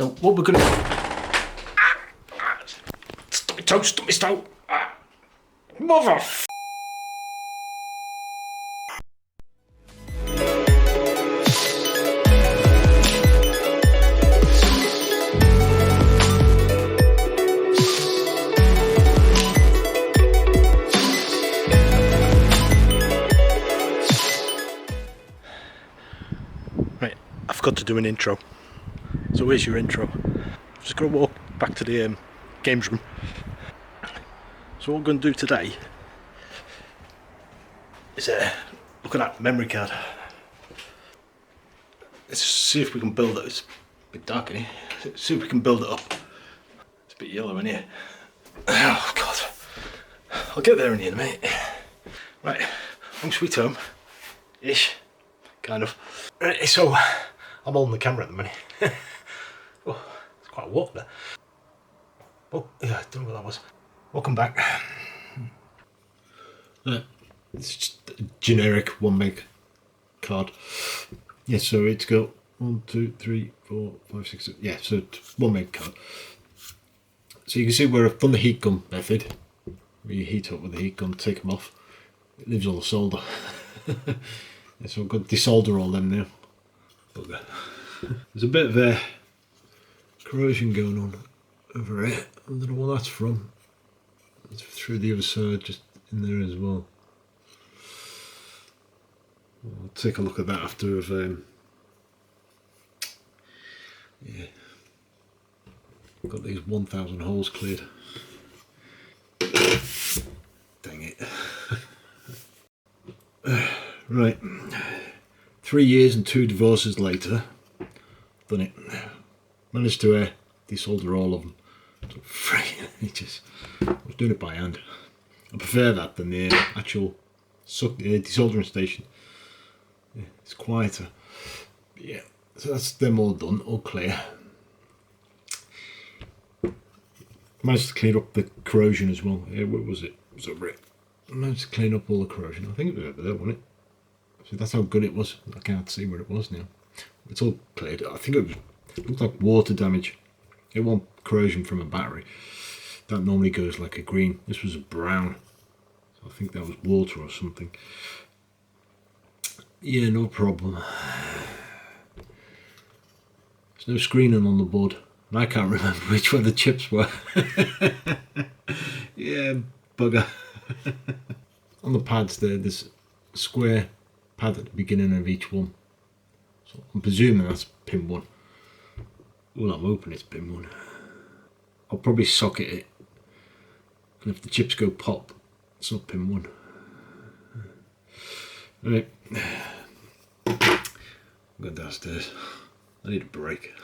So what we're gonna stop me toe, stop me toe. Mother f. Right, I forgot to do an intro. So here's your intro. I'm just going to walk back to the games room. So what we're going to do today is look at that memory card. Let's see if we can build it. It's a bit dark in here. Let's see if we can build it up. It's a bit yellow in here. Oh God. I'll get there in here in a minute. Right, home sweet home. Ish. Kind of. Right, so I'm holding the camera at the minute. Oh, it's quite warm there. Oh, yeah, I don't know what that was. Welcome back. It's just a generic 1 meg card. Yeah, so it's got 1, 2, 3, 4, 5, 6, 7. Yeah, so it's 1 meg card. So you can see where I've done the heat gun method, where you heat up with the heat gun, take them off. It leaves all the solder. Yeah, so I've got to desolder all them now. Bugger. There's a bit of corrosion going on over here. I don't know what that's from. It's through the other side, just in there as well. I'll take a look at that after I've got these 1,000 holes cleared. Dang it. Right, 3 years and 2 divorces later, done it. Managed to desolder all of them. I was doing it by hand. I prefer that than the actual desoldering station. Yeah, it's quieter. But yeah, so that's them all done, all clear. Managed to clean up the corrosion as well. Yeah, what was it? It was over it. I managed to clean up all the corrosion. I think it was over there, wasn't it? So that's how good it was. I can't see where it was now. It's all cleared. I think it looked like water damage. It wasn't corrosion from a battery. That normally goes like a green. This was a brown. So I think that was water or something. Yeah, no problem. There's no screening on the board. And I can't remember which one the chips were. Yeah, bugger. On the pads there's a square pad at the beginning of each one. So I'm presuming that's pin 1. Well, I'm hoping it's pin 1. I'll probably socket it. And if the chips go pop, it's not pin 1. Right. I'm going downstairs. I need a break.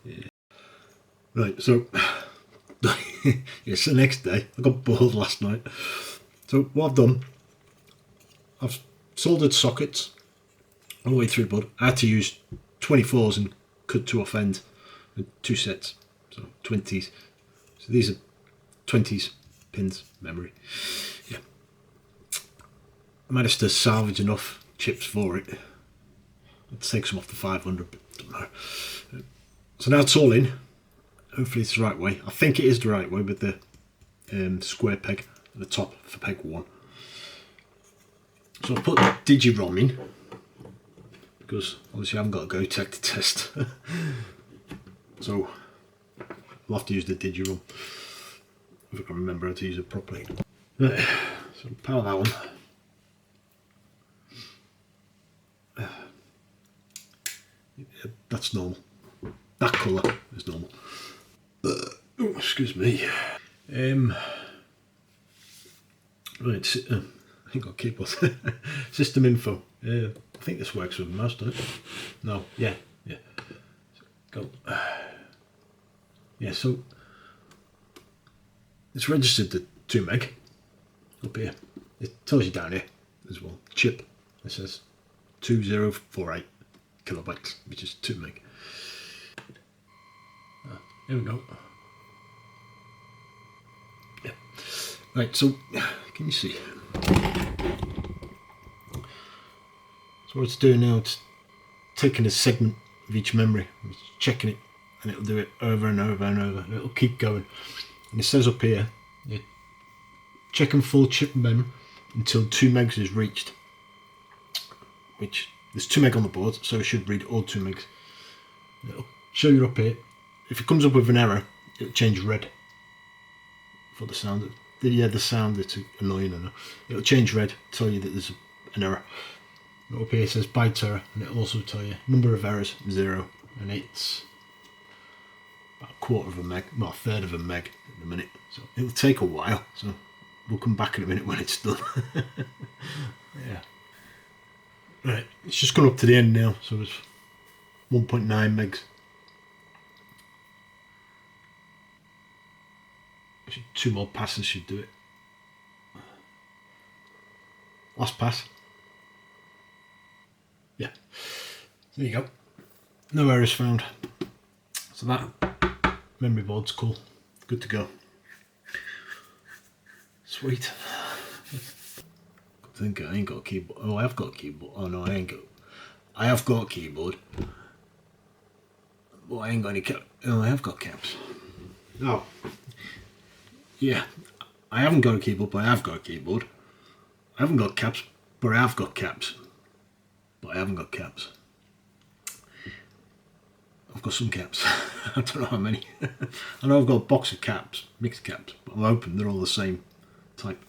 Yeah. Right, so it's the next day. I got bored last night. So what I've done, I've soldered sockets all the way through, but I had to use 24s and cut to off end with 2 sets, so 20s. So these are 20s pins memory. Yeah, I managed to salvage enough chips for it. I'd take some off the 500, but doesn't matter. So now it's all in. Hopefully it's the right way. I think it is the right way with the square peg at the top for peg 1. So I'll put the Digi-ROM in, because obviously I haven't got a Go-Tech to test. So I'll have to use the Digi-ROM if I can remember how to use it properly. Right, so power that one. Yeah, that's normal. That colour is normal. Oh, excuse me. Right, I think I'll keep with system info. I think this works with the mouse, doesn't it? No, yeah. Go. Yeah, so it's registered to 2 meg up here. It tells you down here as well. Chip. It says 2048 kilobytes, which is 2 meg. Here we go. Yeah. Right, so can you see? So what it's doing now, it's taking a segment of each memory. It's checking it, and it'll do it over and over and over, and it'll keep going. And it says up here, you're checking full chip memory until 2 megs is reached, which there's 2 meg on the board, so it should read all 2 megs. It'll show you up here. If it comes up with an error, it'll change red for the sound. The sound that's annoying enough. It'll change red, tell you that there's an error. Up here it says byte error, and it'll also tell you number of errors 0, and it's about a quarter of a meg, well, a third of a meg at the minute. So it'll take a while. So we'll come back in a minute when it's done. Yeah. Right, it's just gone up to the end now, so it's 1.9 megs. 2 more passes should do it. Last pass. Yeah. There you go. No errors found. So that memory board's cool. Good to go. Sweet. I think I ain't got a keyboard. Oh, I have got a keyboard. Oh no, I ain't got. I have got a keyboard. But I ain't got any caps. Oh, I have got caps. Oh. Yeah, I haven't got a keyboard, but I have got a keyboard. I haven't got caps, but I have got caps. But I haven't got caps. I've got some caps. I don't know how many. I know I've got a box of caps, mixed caps, but I'm hoping they're all the same type.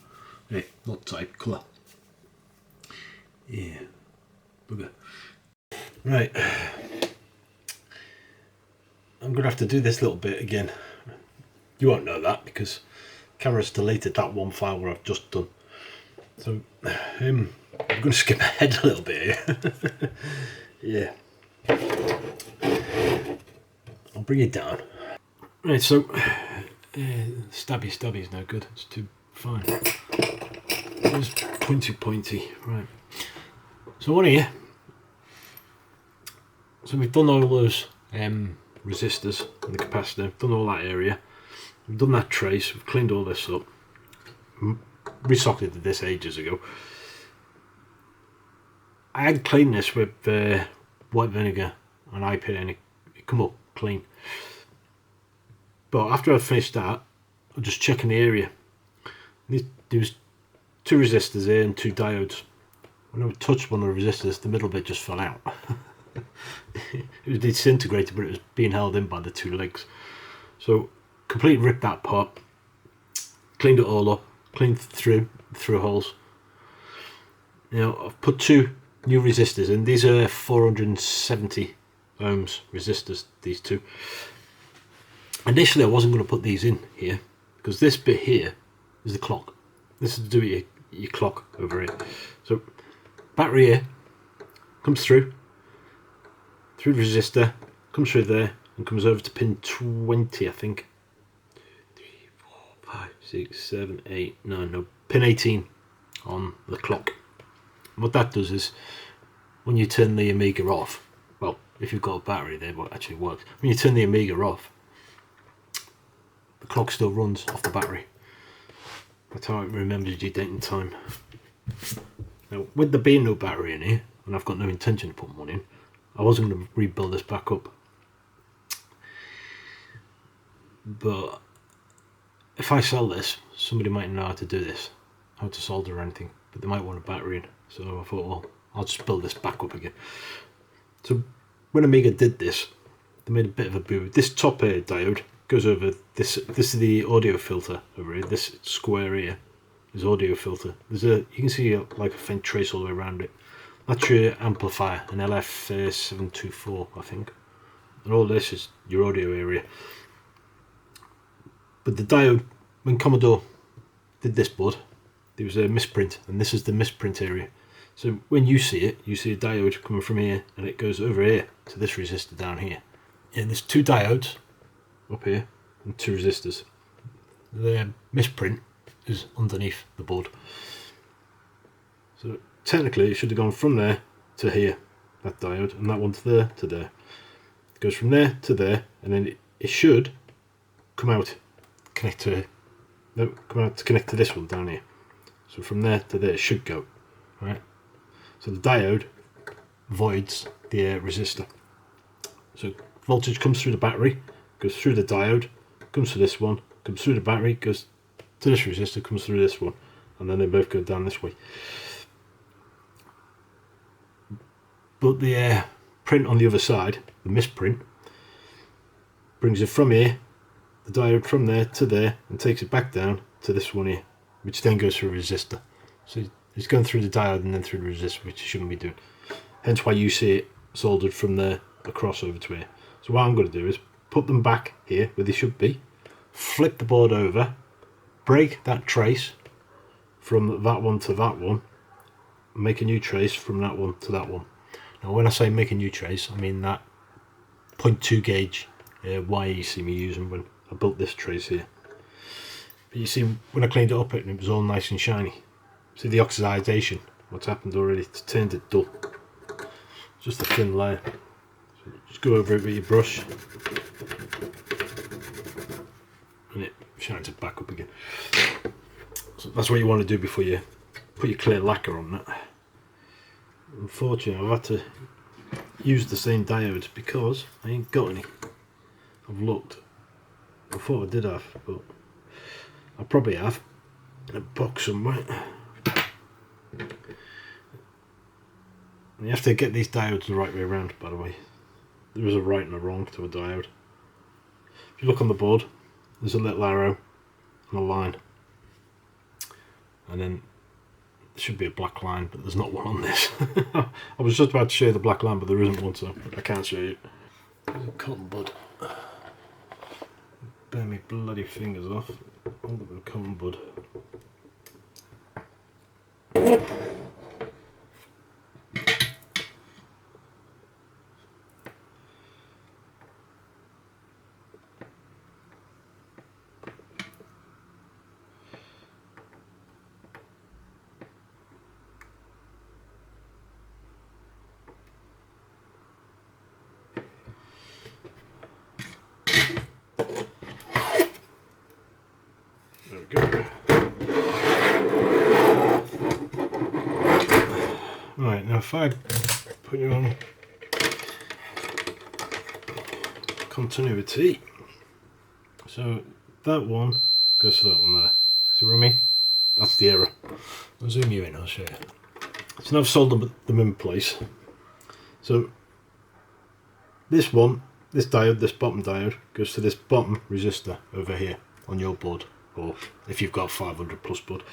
Hey, not type, colour. Yeah, bugger. Right. I'm going to have to do this little bit again. You won't know that because camera's deleted that one file where I've just done. So I'm going to skip ahead a little bit here. Yeah. I'll bring it down. Right, so stabby is no good. It's too fine. It's pointy. Right. So on here, so we've done all those resistors and the capacitor. We've done all that area. We've done that trace, we've cleaned all this up, resocketed this ages ago. I had cleaned this with white vinegar and IPA and it come up clean. But after I finished that, I'm just checking the area. There was 2 resistors here and 2 diodes. When I touched one of the resistors, the middle bit just fell out. It was disintegrated, but it was being held in by the 2 legs. So completely ripped that apart, cleaned it all up, cleaned through holes. Now I've put 2 new resistors in. These are 470 ohms resistors, these 2. Initially I wasn't going to put these in here because this bit here is the clock. This is to do with your clock over here. So battery here comes through the resistor, comes through there and comes over to pin 20, I think. 6, 7, 8, 9, no, pin 18 on the clock. What that does is when you turn the Amiga off, well, if you've got a battery there, what actually works, when you turn the Amiga off, the clock still runs off the battery. That's how it remembers your date and time. Now, with there being no battery in here, and I've got no intention of putting one in, I wasn't going to rebuild this back up. But if I sell this, somebody might know how to do this, how to solder or anything, but they might want a battery in. So I thought, well, I'll just build this back up again. So when Amiga did this, they made a bit of a boo. This top here diode goes over this. This is the audio filter over here. This square here is audio filter. There's a, you can see like a faint trace all the way around it. That's your amplifier, an LF724, I think. And all this is your audio area. But the diode, when Commodore did this board, there was a misprint, and this is the misprint area. So when you see it, you see a diode coming from here, and it goes over here to this resistor down here. And there's 2 diodes up here, and 2 resistors. The misprint is underneath the board. So technically it should have gone from there to here, that diode, and that one to there to there. It goes from there to there, and then it should come out, connect to, no, come out to connect to this one down here. So from there to there it should go, right? So the diode voids the resistor. So voltage comes through the battery, goes through the diode, comes to this one, comes through the battery, goes to this resistor, comes through this one, and then they both go down this way. But the print on the other side, the misprint, brings it from here, the diode from there to there, and takes it back down to this one here, which then goes through a resistor. So it's going through the diode and then through the resistor, which it shouldn't be doing. Hence why you see it soldered from there across over to here. So what I'm going to do is put them back here where they should be, flip the board over, break that trace from that one to that one, make a new trace from that one to that one. Now when I say make a new trace, I mean that 0.2 gauge wire you see me using when I built this trace here. But you see, when I cleaned it up, it was all nice and shiny. See the oxidization, what's happened already, it's turned it dull. Just a thin layer. So just go over it with your brush and it shines it back up again. So that's what you want to do before you put your clear lacquer on that. Unfortunately, I've had to use the same diodes because I ain't got any. I've looked. I thought I did have, but I probably have in a box somewhere. And you have to get these diodes the right way around, by the way. There is a right and a wrong to a diode. If you look on the board, there's a little arrow and a line. And then there should be a black line, but there's not one on this. I was just about to show you the black line, but there isn't one, so I can't show you. There's a cotton bud. Burn me bloody fingers off. Hold up a cotton bud. There we go. Right, now if I put you on continuity, so that one goes to that one there. See what I mean? That's the error. I'll zoom you in, I'll show you. So now I've soldered them in place. So this one, this diode, this bottom diode, goes to this bottom resistor over here on your board, or if you've got 500 plus board.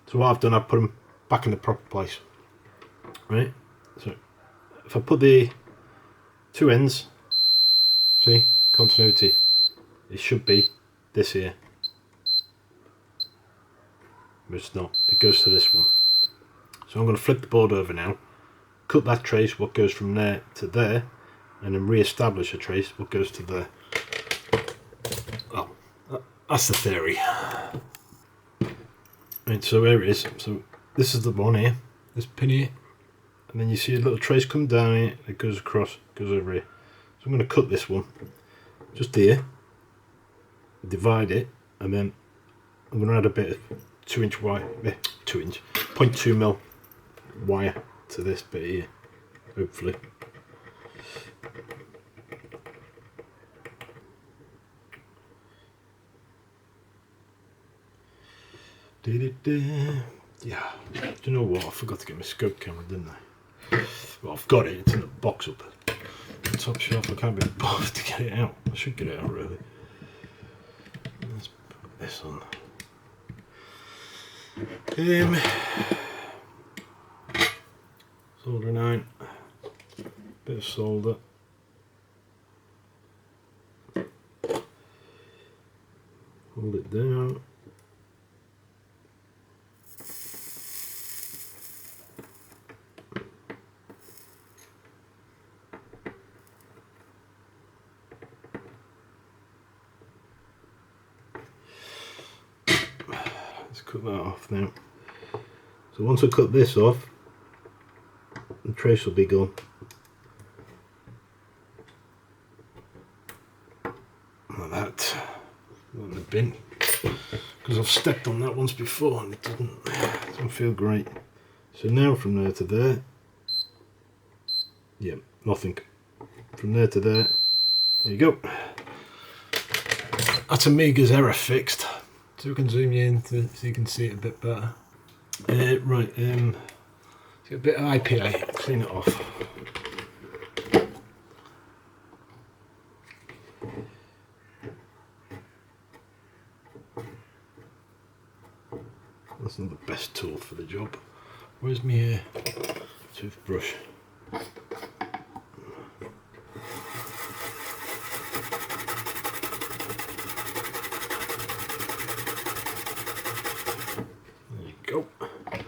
So what I've done, I've put them back in the proper place. Right, so if I put the two ends, see, continuity, it should be this here, but it's not, it goes to this one. So I'm going to flip the board over now, cut that trace, what goes from there to there, and then re-establish a trace, what goes to there. Well, that's the theory. Right, so here it is. So this is the one here, this pin here. And then you see a little trace come down here, it goes across, goes over here. So I'm going to cut this one, just here, divide it, and then I'm going to add a bit of 2-inch wire, 0.2 mil wire to this bit here, hopefully. Yeah, do you know what? I forgot to get my scope camera, didn't I? Well, I've got it, it's in the box up the top shelf. I can't be bothered to get it out. I should get it out really. Let's put this on. Soldering iron, bit of solder. Hold it down. Cut that off now. So once I cut this off, the trace will be gone. Like that. Not in the bin. Because I've stepped on that once before and it doesn't feel great. So now from there to there, yeah, nothing. from there to there. There you go. That's Amiga's error fixed. So we can zoom you in so you can see it a bit better. Right, a bit of IPA, clean it off. That's not the best tool for the job. Where's my toothbrush? There you go. As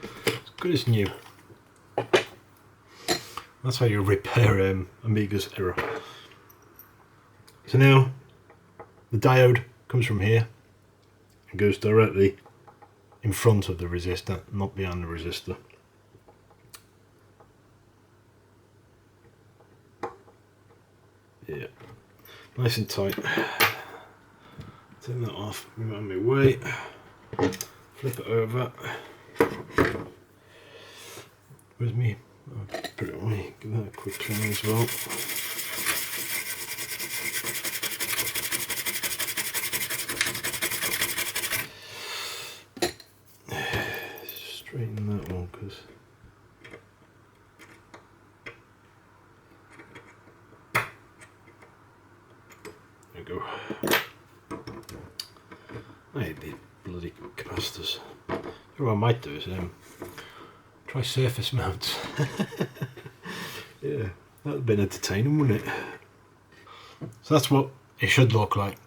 good as new. That's how you repair Amiga's error. So now the diode comes from here and goes directly in front of the resistor, not behind the resistor. Yeah, nice and tight. Turn that off, move it out of my way, flip it over. Where's me? I'll put it away, give that a quick turn as well. Straighten that one because there we go. I hate the bloody capacitors. What I might do is try surface mounts. Yeah, that would have been entertaining, wouldn't it? So that's what it should look like.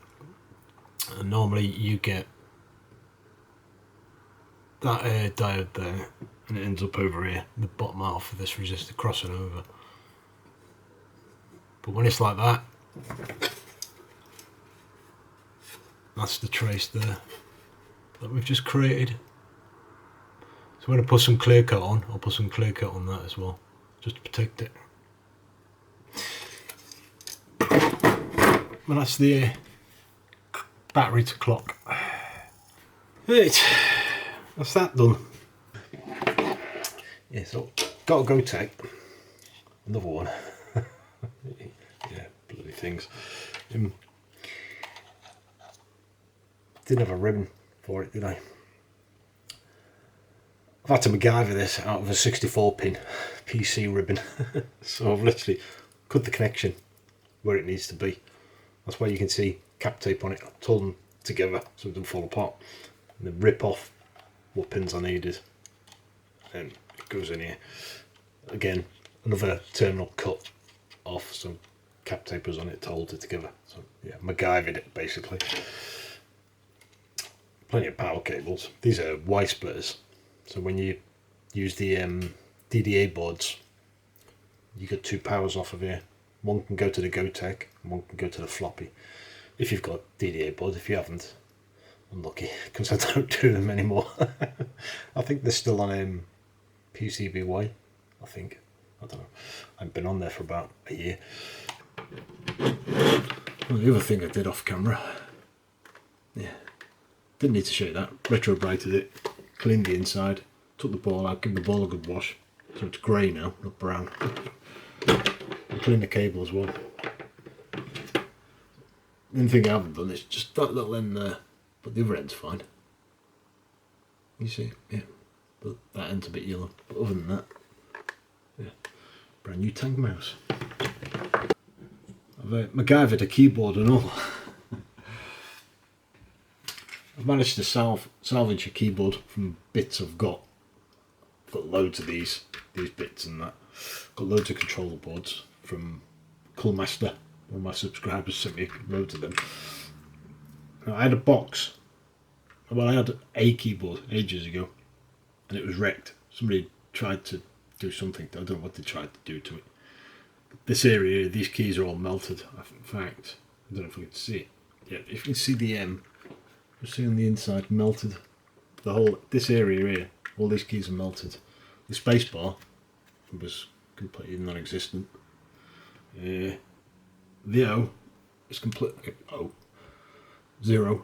And normally you get that diode there, and it ends up over here, the bottom half of this resistor crossing over. But when it's like that, that's the trace there that we've just created. So when I put some clear coat on, I'll put some clear coat on that as well, just to protect it. Well, that's the battery to clock. Right, that's that done. Yeah, so got a Go-Tech, another one. Yeah, bloody things. Didn't have a ribbon for it, did I? I've had to MacGyver this out of a 64-pin PC ribbon. So I've literally cut the connection where it needs to be. That's why you can see cap tape on it. I told them together so it doesn't fall apart. And then rip off what pins I needed. And it goes in here. Again, another terminal cut off, some cap tape was on it to hold it together. So yeah, MacGyvered it basically. Plenty of power cables. These are Y splitters. So when you use the DDA boards, you get two powers off of here. One can go to the Go-Tech and one can go to the floppy. If you've got DDA boards, if you haven't, unlucky, because I don't do them anymore. I think they're still on PCBY, I think. I don't know. I've been on there for about a year. Well, the other thing I did off camera, yeah, didn't need to show you that. Retro-brighted it, cleaned the inside, took the ball out, give the ball a good wash, so it's grey now, not brown. And clean the cable as well. The only thing I haven't done is just that little end there, but the other end's fine. You see, yeah, but that end's a bit yellow. But other than that, yeah, brand new Tang mouse. I've MacGyvered a keyboard and all. I've managed to salvage a keyboard from bits I've got. I've got loads of these bits and that. Got loads of controller boards from Coolmaster. One of my subscribers sent me loads of them. Now, I had a box. Well, I had a keyboard ages ago, and it was wrecked. Somebody tried to do something. I don't know what they tried to do to it. This area, these keys are all melted. In fact, I don't know if you can see it. Yeah, if you can see the you see on the inside melted. The whole this area here, all these keys are melted. The space bar was completely non-existent. The O is completely zero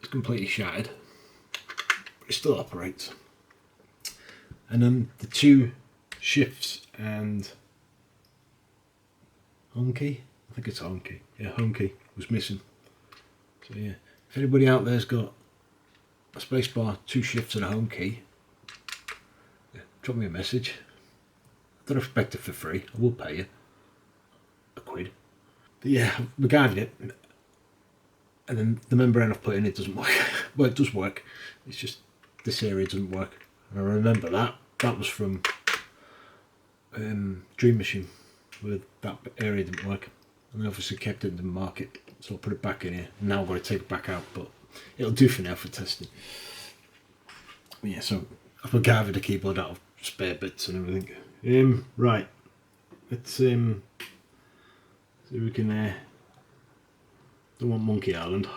is completely shattered, but it still operates. And then the two shifts and home key, I think it's a home key. Yeah, home key was missing. So yeah, if anybody out there's got a spacebar, 2 shifts and a home key, yeah, drop me a message. I don't expect it for free. I will pay you £1. But yeah, we got it, and then the membrane I've put in, it doesn't work. Well, it does work. It's just this area doesn't work. And I remember that. That was from Dream Machine, where that area didn't work. And I obviously kept it in the market, so I put it back in here. Now I've got to take it back out, but it'll do for now for testing. But yeah, so I've MacGyvered the keyboard out of spare bits and everything. Right, let's see if we can. Don't want Monkey Island.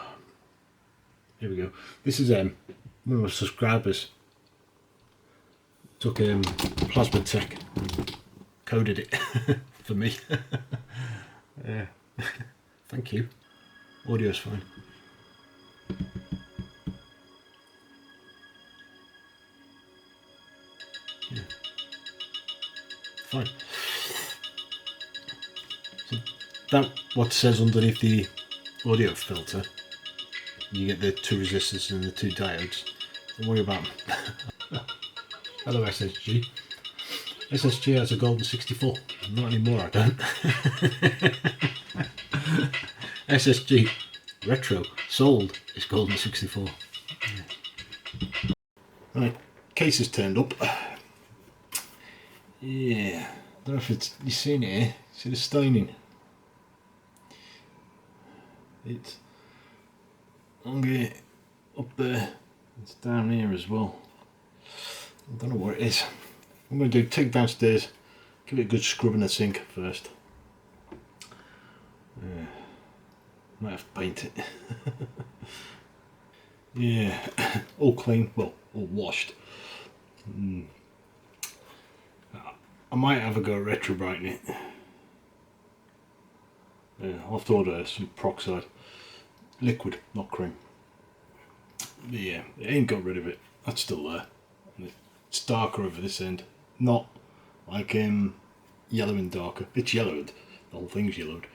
Here we go. This is one of my subscribers. Took Plasma Tech, coded it for me. Yeah, thank you. Audio's fine. Yeah. Fine. So that what says underneath the audio filter, you get the 2 resistors and the 2 diodes. Don't worry about them. Hello SSG. SSG has a golden 64. Not anymore, I don't. SSG retro sold is golden 64. Yeah. Right, case is turned up. Yeah, I don't know if it's, you've seen it here. See the staining? It's up there. It's down here as well. I don't know where it is. I'm going to take it downstairs, give it a good scrub in the sink first. Yeah. Might have to paint it. Yeah, all clean, well, all washed. I might have a go at retro brightening it. Yeah, I'll have to order some peroxide. Liquid, not cream. But yeah, it ain't got rid of it. That's still there. It's darker over this end. Not like yellow and darker. It's yellowed. The whole thing's yellowed.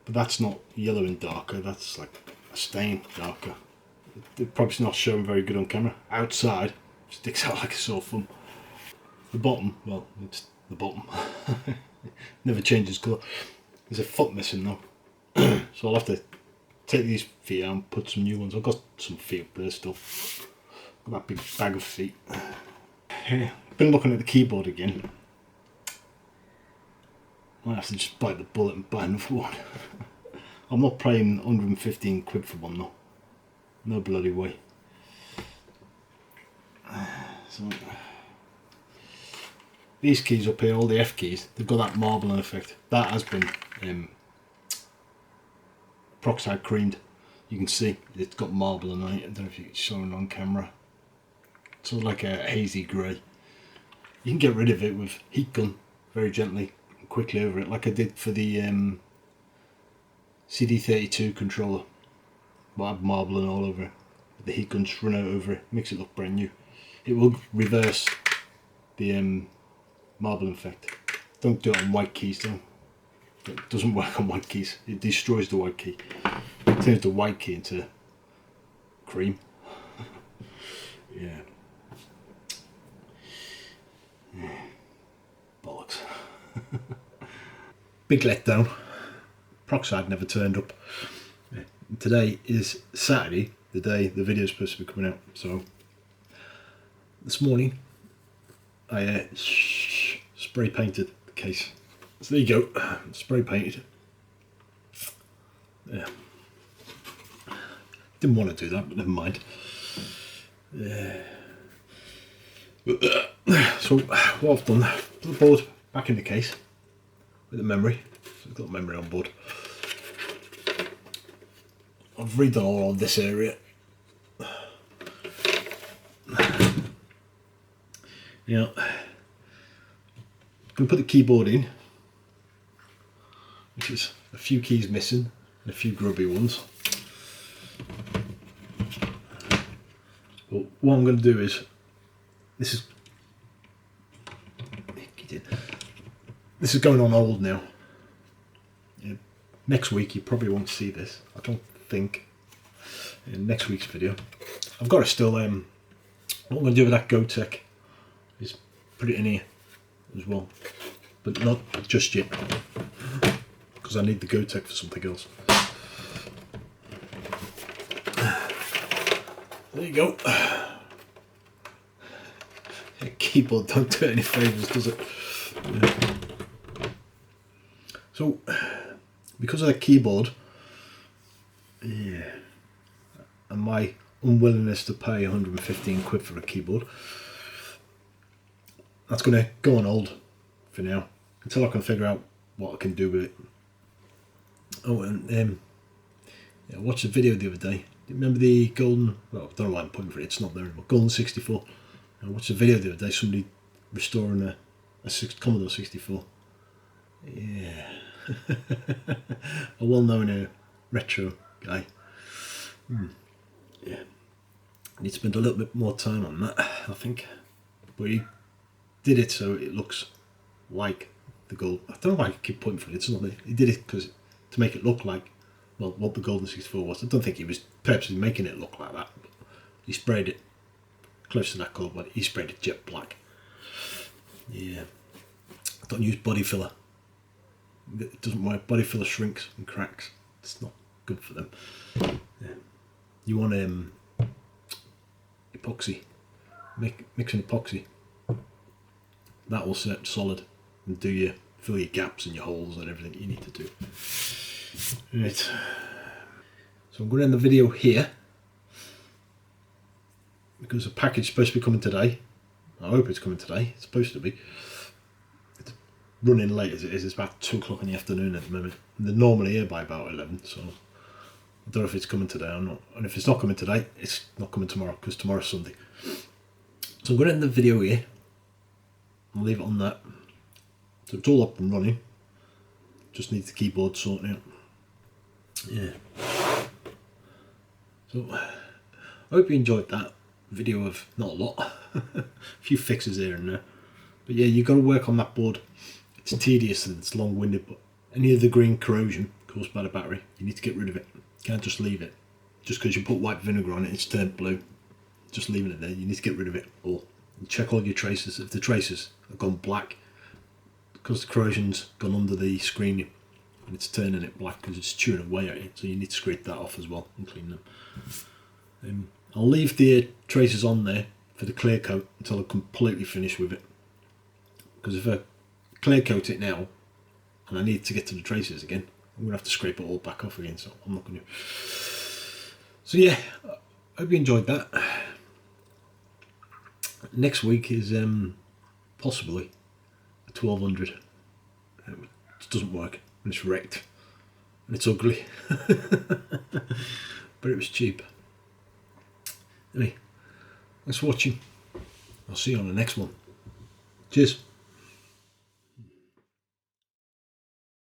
But that's not yellow and darker. That's like a stain darker. It's probably not showing very good on camera. Outside, it sticks out like a sore thumb. The bottom, well, it's the bottom. Never changes colour. There's a foot missing though. So I'll have to take these feet out and put some new ones. I've got some feet up there still. Got that big bag of feet. Yeah, been looking at the keyboard again. Might have to just bite the bullet and buy another one. I'm not paying 115 quid for one though. No bloody way. So, these keys up here, all the F keys, they've got that marbling effect. That has been peroxide creamed. You can see it's got marbling on it. I don't know if it's showing on camera. It's sort of like a hazy grey. You can get rid of it with heat gun very gently and quickly over it, like I did for the CD32 controller. But I have marbling all over it. The heat gun just run out over it, makes it look brand new. It will reverse the marbling effect. Don't do it on white keys though. It doesn't work on white keys. It destroys the white key. It turns the white key into cream. Yeah. Bollocks. Big letdown. Peroxide never turned up. Today is Saturday, the day the video is supposed to be coming out. So this morning I spray painted the case. So there you go, spray painted. Yeah. Didn't want to do that, but never mind. So what I've done, put the board back in the case with the memory. So I've got memory on board. I've redone all of this area. Yeah, I'm going to put the keyboard in, which is a few keys missing and a few grubby ones. But what I'm going to do is, this is going on old now. Yeah, next week you probably won't see this, I don't think, in next week's video. I've got to still, what I'm going to do with that GoTech is put it in here as well, but not just yet, because I need the GoTech for something else. There you go. Keyboard don't do it any favours, does it? Yeah. So, because of the keyboard, yeah, and my unwillingness to pay 115 quid for a keyboard, that's going to go on hold for now until I can figure out what I can do with it. Oh, and yeah, I watched a video the other day. Do you remember the golden? Well, I don't know why I'm pointing for it. It's not there anymore. Golden 64. I watched a video the other day. Somebody restoring a Commodore 64. Yeah, a well-known retro guy. Yeah, I need to spend a little bit more time on that, I think. But he did it so it looks like the gold. I don't know why I keep pointing for it. It's not there. He did it because to make it look like, well, what the Golden 64 was. I don't think he was purposely making it look like that. But he sprayed it close to that colour, but he sprayed it jet black. Yeah, don't use body filler. It doesn't work. Body filler shrinks and cracks. It's not good for them. Yeah. You want epoxy. Mix an epoxy. That will set solid and fill your gaps and your holes and everything you need to do. Right. So I'm going to end the video here because the package is supposed to be coming today. I hope it's coming today. It's supposed to be. It's running late as it is. It's about 2 o'clock in the afternoon at the moment. And they're normally here by about 11, so I don't know if it's coming today or not. And if it's not coming today, it's not coming tomorrow because tomorrow's Sunday. So I'm going to end the video here. I'll leave it on that. So it's all up and running. Just needs the keyboard sorting out. Yeah. So I hope you enjoyed that video of not a lot, a few fixes here and there. But yeah, you've got to work on that board. It's tedious and it's long-winded, but any of the green corrosion caused by the battery, you need to get rid of it. You can't just leave it. Just because you put white vinegar on it, it's turned blue. Just leaving it there, you need to get rid of it all. And check all your traces. If the traces have gone black, because the corrosion's gone under the screen and it's turning it black because it's chewing away at it, so you need to scrape that off as well and clean them. I'll leave the traces on there for the clear coat until I'm completely finished with it, because if I clear coat it now and I need to get to the traces again, I'm going to have to scrape it all back off again, so I'm not going to. So yeah, I hope you enjoyed that. Next week is possibly a 1200. It doesn't work and it's wrecked and it's ugly, but it was cheap. Anyway, thanks for watching. I'll see you on the next one. Cheers.